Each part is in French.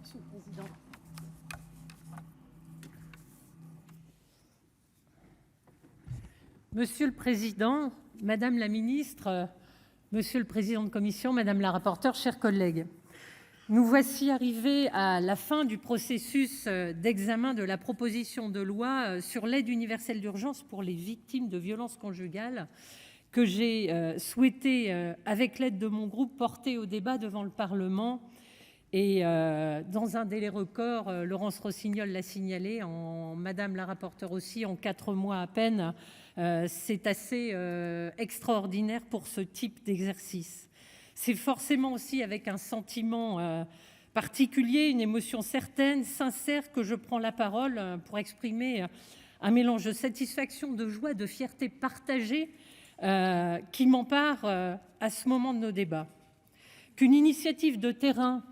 Monsieur le Président. Monsieur le Président, Madame la Ministre, Monsieur le Président de Commission, Madame la rapporteure, chers collègues, nous voici arrivés à la fin du processus d'examen de la proposition de loi sur l'aide universelle d'urgence pour les victimes de violences conjugales que j'ai souhaité, avec l'aide de mon groupe, porter au débat devant le Parlement. Et dans un délai record, Laurence Rossignol l'a signalé, Madame la rapporteure aussi, en 4 mois à peine, c'est assez extraordinaire pour ce type d'exercice. C'est forcément aussi avec un sentiment particulier, une émotion certaine, sincère, que je prends la parole pour exprimer un mélange de satisfaction, de joie, de fierté partagée qui m'empare à ce moment de nos débats. Qu'une initiative de terrain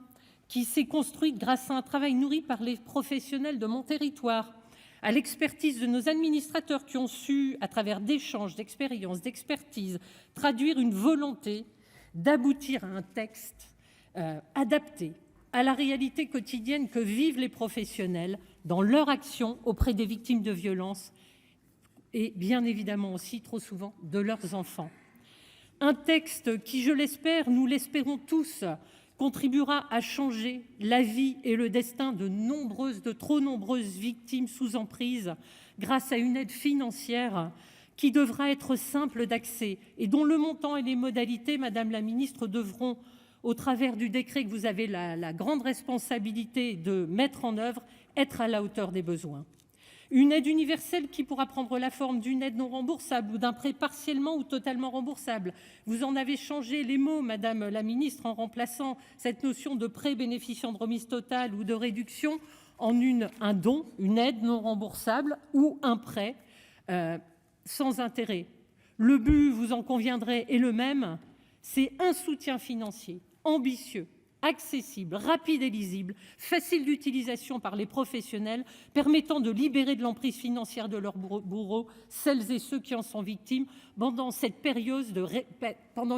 qui s'est construite grâce à un travail nourri par les professionnels de mon territoire, à l'expertise de nos administrateurs qui ont su, à travers d'échanges, d'expériences, d'expertise, traduire une volonté d'aboutir à un texte adapté à la réalité quotidienne que vivent les professionnels dans leur action auprès des victimes de violences et bien évidemment aussi trop souvent de leurs enfants. Un texte qui, je l'espère, nous l'espérons tous, contribuera à changer la vie et le destin de trop nombreuses victimes sous emprise grâce à une aide financière qui devra être simple d'accès et dont le montant et les modalités, Madame la Ministre, devront, au travers du décret que vous avez la grande responsabilité de mettre en œuvre, être à la hauteur des besoins. Une aide universelle qui pourra prendre la forme d'une aide non remboursable ou d'un prêt partiellement ou totalement remboursable. Vous en avez changé les mots, Madame la Ministre, en remplaçant cette notion de prêt bénéficiant de remise totale ou de réduction en un don, une aide non remboursable ou un prêt sans intérêt. Le but, vous en conviendrez, est le même, c'est un soutien financier ambitieux, accessible, rapide et lisible, facile d'utilisation par les professionnels, permettant de libérer de l'emprise financière de leurs bourreaux celles et ceux qui en sont victimes pendant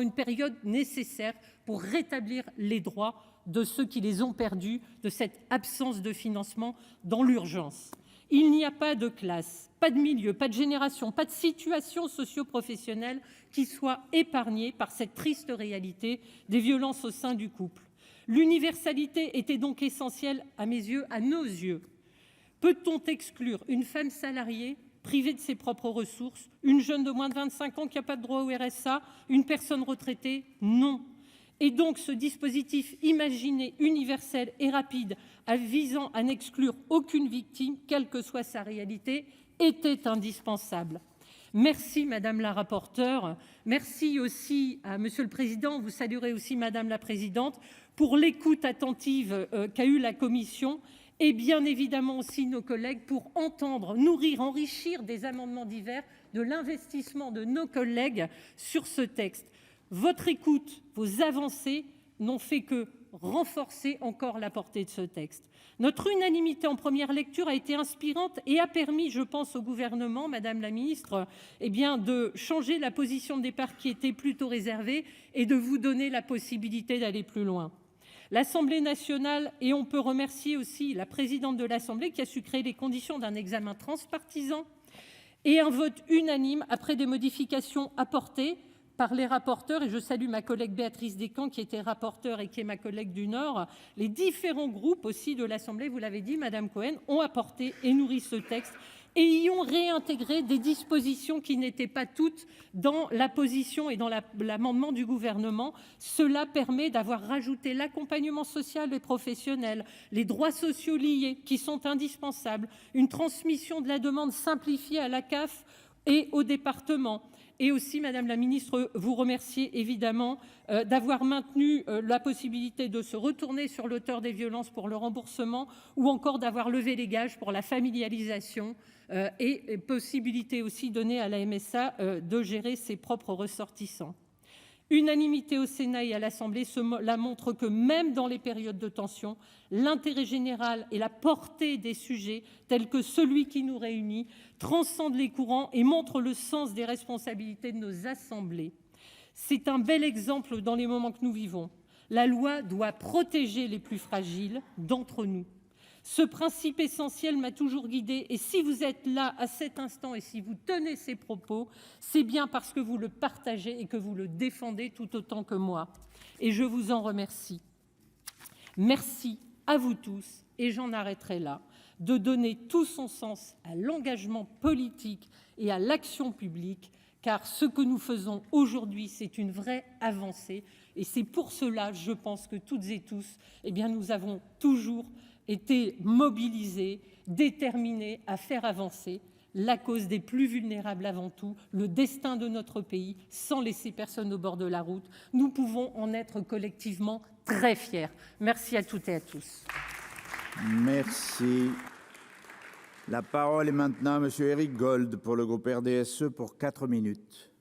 une période nécessaire pour rétablir les droits de ceux qui les ont perdus de cette absence de financement dans l'urgence. Il n'y a pas de classe, pas de milieu, pas de génération, pas de situation socio-professionnelle qui soit épargnée par cette triste réalité des violences au sein du couple. L'universalité était donc essentielle à mes yeux, à nos yeux. Peut-on exclure une femme salariée privée de ses propres ressources, une jeune de moins de 25 ans qui n'a pas de droit au RSA, une personne retraitée? Non. Et donc ce dispositif imaginé, universel et rapide, visant à n'exclure aucune victime, quelle que soit sa réalité, était indispensable. Merci Madame la rapporteure, merci aussi à Monsieur le Président, vous saluerez aussi Madame la Présidente, pour l'écoute attentive qu'a eue la Commission et bien évidemment aussi nos collègues pour entendre, nourrir, enrichir des amendements divers de l'investissement de nos collègues sur ce texte. Votre écoute, vos avancées n'ont fait que renforcer encore la portée de ce texte. Notre unanimité en première lecture a été inspirante et a permis, je pense, au gouvernement, Madame la Ministre, de changer la position de départ qui était plutôt réservée et de vous donner la possibilité d'aller plus loin. L'Assemblée nationale, et on peut remercier aussi la présidente de l'Assemblée qui a su créer les conditions d'un examen transpartisan et un vote unanime après des modifications apportées par les rapporteurs, et je salue ma collègue Béatrice Descamps qui était rapporteure et qui est ma collègue du Nord. Les différents groupes aussi de l'Assemblée, vous l'avez dit, Madame Cohen, ont apporté et nourri ce texte et y ont réintégré des dispositions qui n'étaient pas toutes dans la position et dans l'amendement du gouvernement. Cela permet d'avoir rajouté l'accompagnement social et professionnel, les droits sociaux liés qui sont indispensables, une transmission de la demande simplifiée à la CAF et au département. Et aussi, Madame la Ministre, vous remercier évidemment d'avoir maintenu la possibilité de se retourner sur l'auteur des violences pour le remboursement ou encore d'avoir levé les gages pour la familialisation et possibilité aussi donnée à la MSA de gérer ses propres ressortissants. Unanimité au Sénat et à l'Assemblée, cela montre que même dans les périodes de tension, l'intérêt général et la portée des sujets tels que celui qui nous réunit transcendent les courants et montrent le sens des responsabilités de nos assemblées. C'est un bel exemple dans les moments que nous vivons. La loi doit protéger les plus fragiles d'entre nous. Ce principe essentiel m'a toujours guidée et si vous êtes là à cet instant et si vous tenez ces propos, c'est bien parce que vous le partagez et que vous le défendez tout autant que moi. Et je vous en remercie. Merci à vous tous, et j'en arrêterai là, de donner tout son sens à l'engagement politique et à l'action publique, car ce que nous faisons aujourd'hui, c'est une vraie avancée. Et c'est pour cela, je pense que toutes et tous, eh bien, nous avons toujours été mobilisés, déterminés à faire avancer la cause des plus vulnérables avant tout, le destin de notre pays, sans laisser personne au bord de la route. Nous pouvons en être collectivement très fiers. Merci à toutes et à tous. Merci. La parole est maintenant à monsieur Éric Gold pour le groupe RDSE pour 4 minutes.